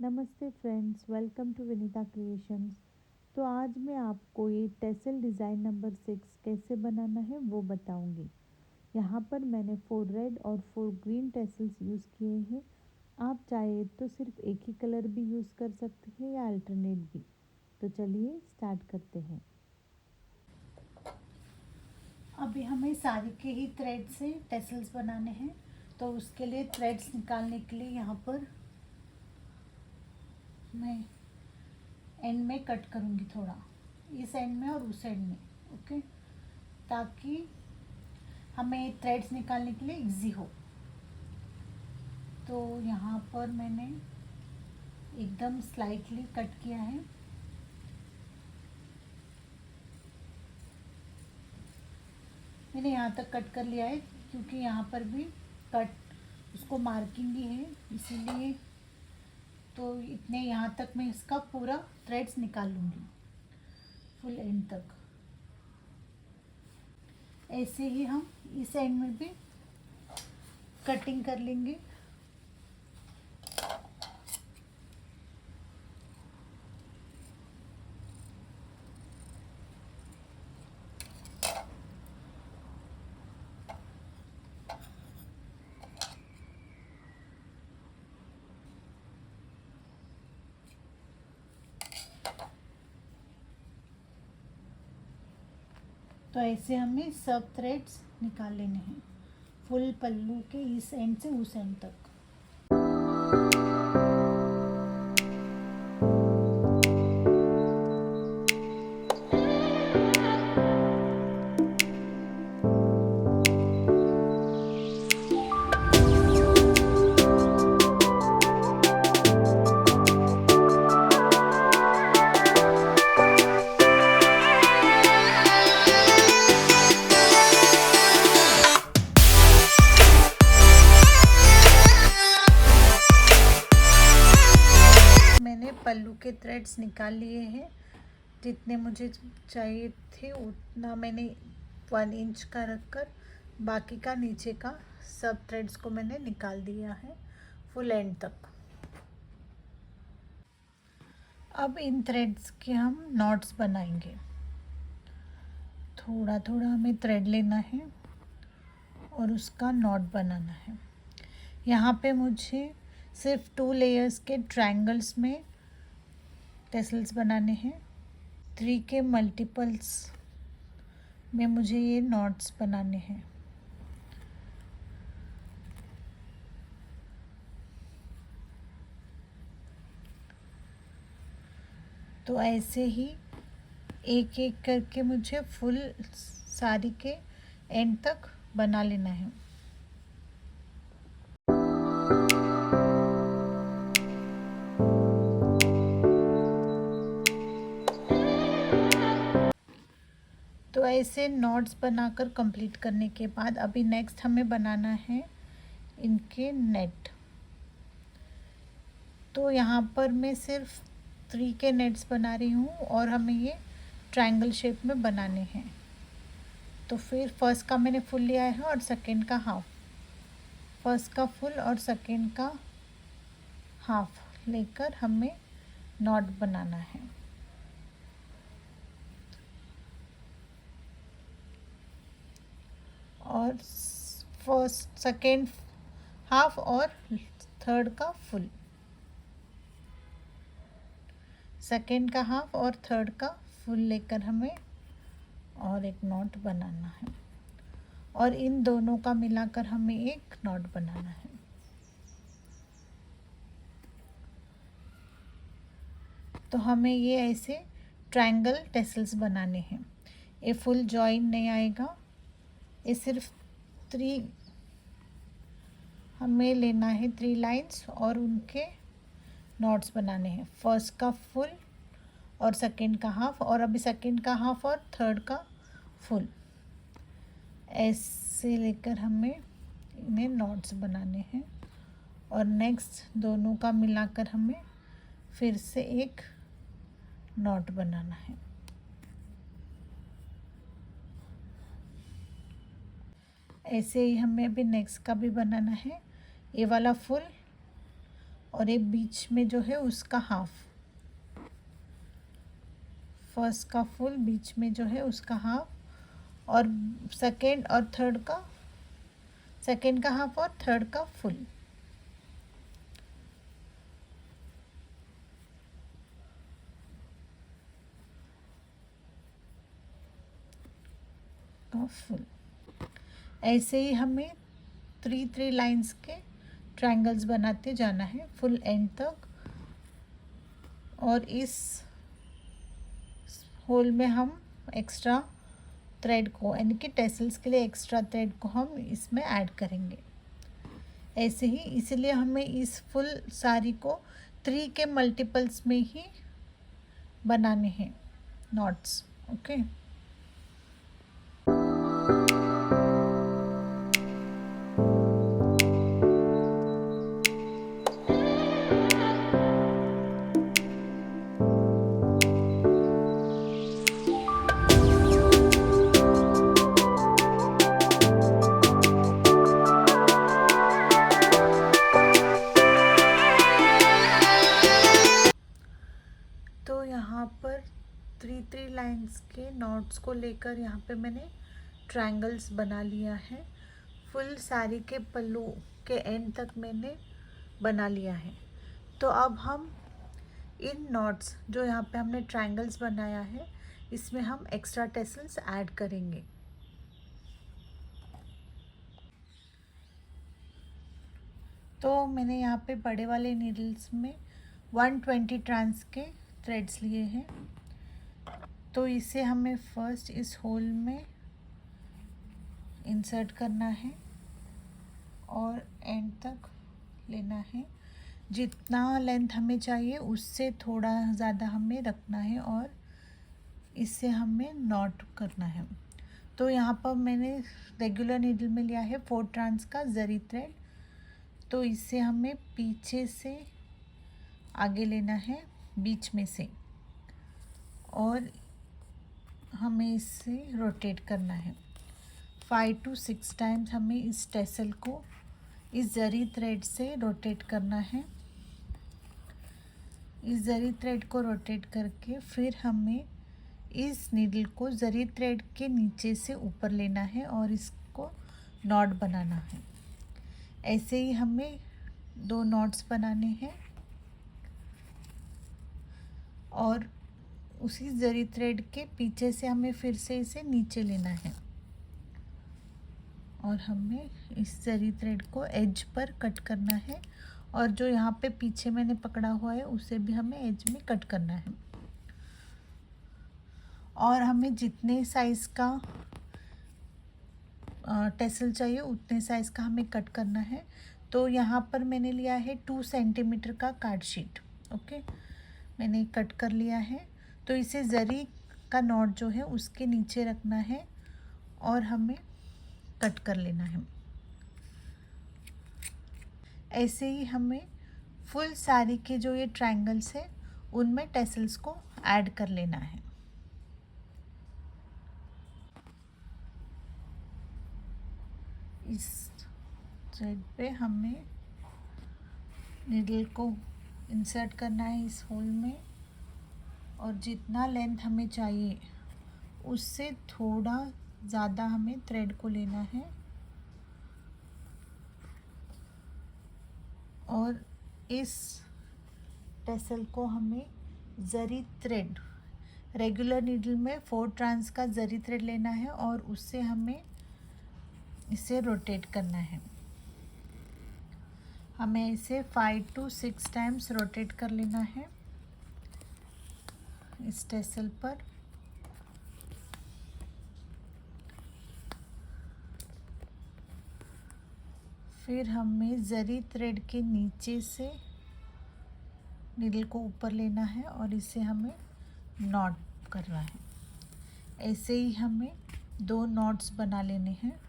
नमस्ते friends, welcome to Vinita Creations. तो आज मैं आपको ये टेसल डिज़ाइन नंबर 6 कैसे बनाना है वो बताऊंगी। यहाँ पर मैंने 4 रेड और 4 ग्रीन टेसल्स यूज़ किए हैं। आप चाहे तो सिर्फ एक ही कलर भी यूज़ कर सकते हैं या अल्टरनेट भी। तो चलिए स्टार्ट करते हैं। अभी हमें साड़ी के ही थ्रेड से टेसल्स बनाने हैं, तो उसके लिए थ्रेड्स निकालने के लिए यहाँ पर मैं एंड में कट करूँगी, थोड़ा इस एंड में और उस एंड में, ओके, ताकि हमें थ्रेड्स निकालने के लिए इजी हो। तो यहाँ पर मैंने एकदम स्लाइटली कट किया है। मैंने यहाँ तक कट कर लिया है क्योंकि यहाँ पर भी कट उसको मार्किंग ही है, इसीलिए तो इतने यहाँ तक मैं इसका पूरा थ्रेड्स निकाल लूँगी फुल एंड तक। ऐसे ही हम इस एंड में भी कटिंग कर लेंगे। तो ऐसे हमें सब थ्रेड्स निकाल लेने हैं फुल पल्लू के इस एंड से उस एंड तक। मैंने पल्लू के थ्रेड्स निकाल लिए हैं। जितने मुझे चाहिए थे उतना मैंने 1 इंच का रखकर बाकी का नीचे का सब थ्रेड्स को मैंने निकाल दिया है फुल एंड तक। अब इन थ्रेड्स के हम नॉट्स बनाएंगे। थोड़ा थोड़ा हमें थ्रेड लेना है और उसका नॉट बनाना है। यहाँ पे मुझे सिर्फ 2 लेयर्स के ट्रायंगल्स में टेसल्स बनाने हैं। 3 के मल्टीपल्स में मुझे ये नॉट्स बनाने हैं। तो ऐसे ही एक एक करके मुझे फुल साड़ी के एंड तक बना लेना है। तो ऐसे नॉट्स बनाकर कंप्लीट करने के बाद अभी नेक्स्ट हमें बनाना है इनके नेट। तो यहाँ पर मैं सिर्फ 3 के नेट्स बना रही हूँ और हमें ये ट्रायंगल शेप में बनाने हैं। तो फिर फर्स्ट का मैंने फुल लिया है और सेकंड का हाफ। फर्स्ट का फुल और सेकंड का हाफ लेकर हमें नॉट बनाना है। और फर्स्ट सेकंड हाफ और थर्ड का फुल, सेकंड का हाफ और थर्ड का फुल लेकर हमें और एक नॉट बनाना है और इन दोनों का मिलाकर हमें एक नॉट बनाना है। तो हमें ये ऐसे ट्रायंगल टेसल्स बनाने हैं। ये फुल जॉइन नहीं आएगा, ये सिर्फ 3 हमें लेना है 3 लाइंस और उनके नॉट्स बनाने हैं। फर्स्ट का फुल और सेकंड का हाफ और अभी सेकंड का हाफ और थर्ड का फुल, ऐसे लेकर हमें इन्हें नॉट्स बनाने हैं। और नेक्स्ट दोनों का मिलाकर हमें फिर से एक नॉट बनाना है। ऐसे ही हमें अभी नेक्स्ट का भी बनाना है। ये वाला फुल और ये बीच में जो है उसका हाफ, फर्स्ट का फुल, बीच में जो है उसका हाफ, और सेकेंड का हाफ और थर्ड का फुल। फुल ऐसे ही हमें 3 लाइंस के ट्रायंगल्स बनाते जाना है फुल एंड तक। और इस होल में हम एक्स्ट्रा थ्रेड को, यानी कि टेसल्स के लिए एक्स्ट्रा थ्रेड को हम इसमें ऐड करेंगे ऐसे ही। इसलिए हमें इस फुल साड़ी को 3 के मल्टीपल्स में ही बनाने हैं नॉट्स। ओके, तो यहाँ पर 3 लाइंस के नॉट्स को लेकर यहाँ पे मैंने ट्रायंगल्स बना लिया है। फुल साड़ी के पल्लू के एंड तक मैंने बना लिया है। तो अब हम इन नॉट्स जो यहाँ पे हमने ट्रायंगल्स बनाया है, इसमें हम एक्स्ट्रा टेसल्स ऐड करेंगे। तो मैंने यहाँ पे बड़े वाले नीडल्स में 120 ट्रांस के थ्रेड्स लिए हैं। तो इसे हमें फर्स्ट इस होल में इंसर्ट करना है और एंड तक लेना है। जितना लेंथ हमें चाहिए उससे थोड़ा ज़्यादा हमें रखना है और इससे हमें नॉट करना है। तो यहाँ पर मैंने रेगुलर नीडल में लिया है 4 ट्रांस का जरी थ्रेड। तो इससे हमें पीछे से आगे लेना है बीच में से, और हमें इससे रोटेट करना है 5 to 6 टाइम्स। हमें इस टेसल को इस जरी थ्रेड से रोटेट करना है। इस जरी थ्रेड को रोटेट करके फिर हमें इस नीडल को जरी थ्रेड के नीचे से ऊपर लेना है और इसको नॉट बनाना है। ऐसे ही हमें 2 नॉट्स बनाने हैं और उसी जरी थ्रेड के पीछे से हमें फिर से इसे नीचे लेना है और हमें इस जरी थ्रेड को एज पर कट करना है, और जो यहाँ पे पीछे मैंने पकड़ा हुआ है उसे भी हमें एज में कट करना है। और हमें जितने साइज़ का टेसल चाहिए उतने साइज़ का हमें कट करना है। तो यहाँ पर मैंने लिया है 2 सेंटीमीटर का कार्ड शीट। ओके, मैंने कट कर लिया है। तो इसे ज़री का नॉट जो है उसके नीचे रखना है और हमें कट कर लेना है। ऐसे ही हमें फुल साड़ी के जो ये ट्रायंगल्स है उनमें टेसल्स को ऐड कर लेना है। इस थ्रेड पे हमें नीडल को इंसर्ट करना है इस होल में, और जितना लेंथ हमें चाहिए उससे थोड़ा ज़्यादा हमें थ्रेड को लेना है और इस टेसल को हमें जरी थ्रेड, रेगुलर नीडल में 4 ट्रांस का जरी थ्रेड लेना है और उससे हमें इसे रोटेट करना है। हमें इसे 5 to 6 टाइम्स रोटेट कर लेना है इस टेसल पर। फिर हमें जरी थ्रेड के नीचे से नीडल को ऊपर लेना है और इसे हमें नॉट करना है। ऐसे ही हमें 2 नॉट्स बना लेने हैं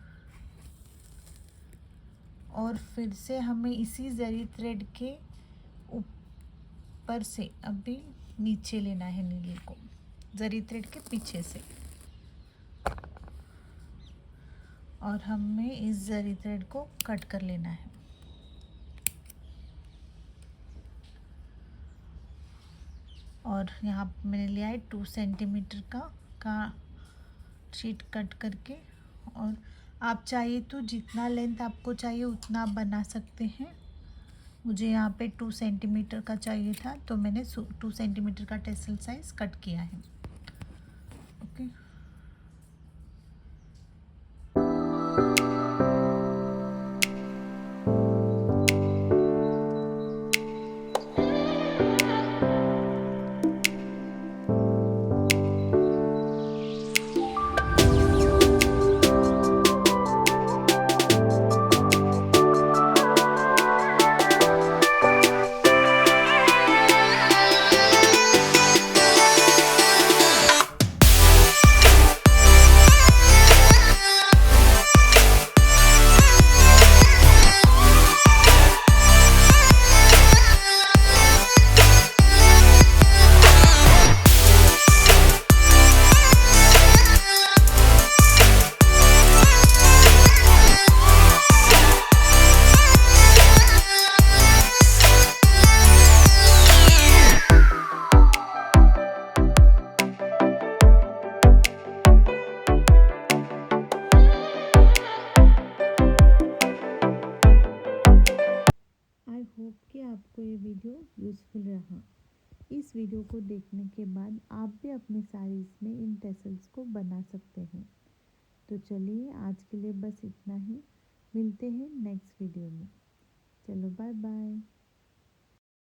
और फिर से हमें इसी जरी थ्रेड के ऊपर से अभी नीचे लेना है नीडल को जरी थ्रेड के पीछे से, और हमें इस जरी थ्रेड को कट कर लेना है। और यहाँ पे मैंने लिया है 2 सेंटीमीटर का शीट कट करके। और आप चाहिए तो जितना लेंथ आपको चाहिए उतना आप बना सकते हैं। मुझे यहाँ पे 2 सेंटीमीटर का चाहिए था तो मैंने 2 सेंटीमीटर का टेसल साइज कट किया है। ओके, आई होप कि आपको ये वीडियो यूज़फुल रहा। इस वीडियो को देखने के बाद आप भी अपने साड़ीज़ में इन टेसल्स को बना सकते हैं। तो चलिए आज के लिए बस इतना ही, मिलते हैं नेक्स्ट वीडियो में। चलो बाय बाय।